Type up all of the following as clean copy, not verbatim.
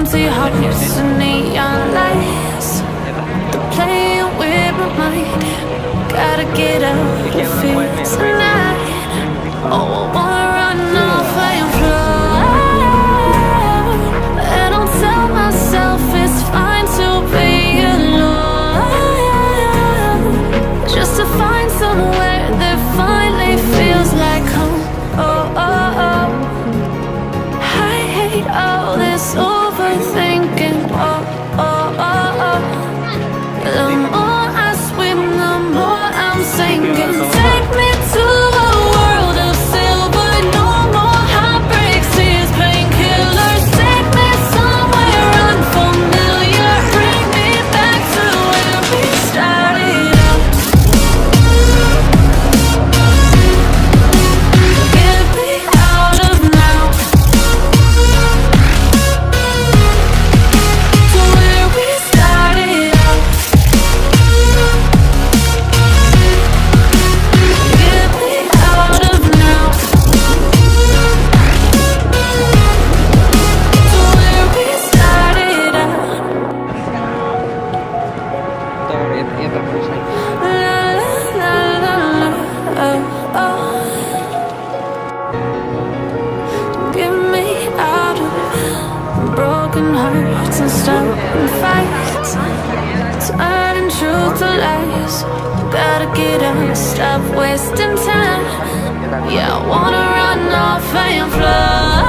empty hearts and neon lights. They're playing with my mind. Gotta get out of here tonight. Oh, I wanna run off and fly. And I'll tell myself it's fine to be alone, just to find somewhere that finally feels like home. Oh, oh, oh. I hate all this overthinking. Oh, oh, oh, oh. The more I swim, the more I'm sinking. Take me to a world of silver. No more heartbreaks, tears, painkillers. Take me somewhere unfamiliar. Bring me back to where we started out. Get me out of now, to where we started out. Get me out of now, to where we started out. La la la la, oh, oh. Get me out of broken hearts and stubborn fights, turning truth to lies. Gotta get out, stop wasting time. Yeah, I wanna run off and fly.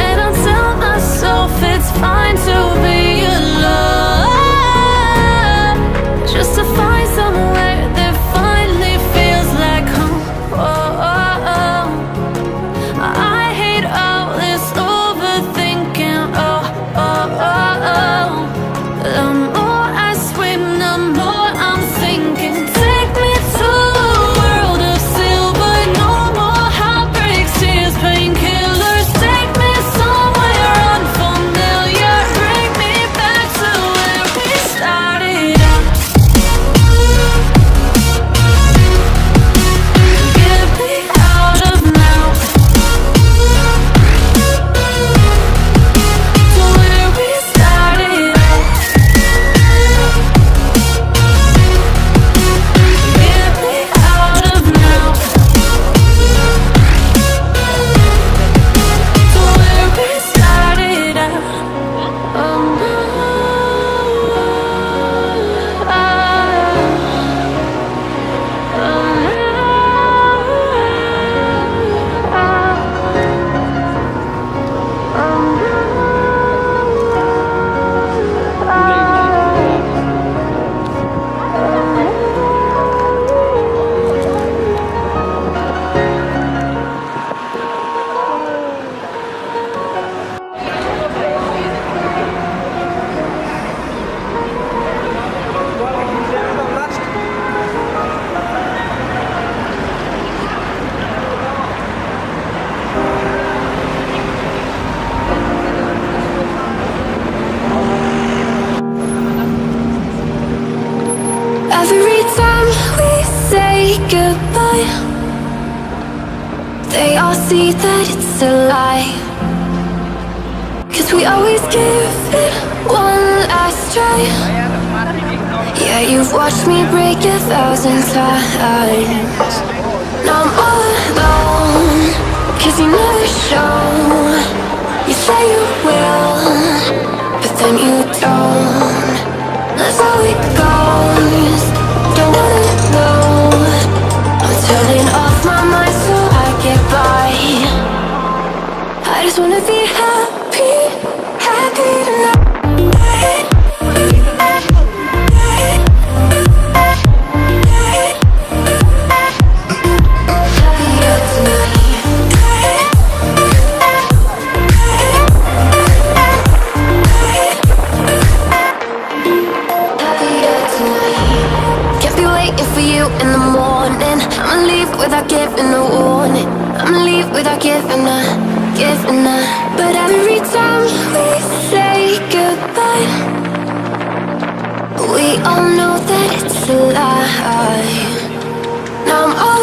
And I'll tell myself it's fine to be alone, just to find somewhere that finally feels like home. Oh, oh, oh. I hate all this overthinking. Oh, oh, oh, oh. The more I swim, the more I'm sinking. Take me to a world of silver. No more heartbreaks, tears, painkillers. Take me somewhere unfamiliar. Bring me back to where we started out. Get me out of now, to where we started out. Get me out of now, to where we started out. Oh, no. Every time we say goodbye, they all see that it's a lie. 'Cause we always give it one last try. Yeah, you've watched me break 1,000 times. Now I'm all alone, 'cause you never show. You say you will, but then you don't. That's how it goes. Don't wanna know. I'm turning off my mind so I get by. I just wanna be happy, happy tonight. Happier tonight. Happier tonight. Can't be waiting for you in the morning. I'ma leave without giving a warning. I'ma leave without giving a. But every time we say goodbye, we all know that it's a lie. Now I'm all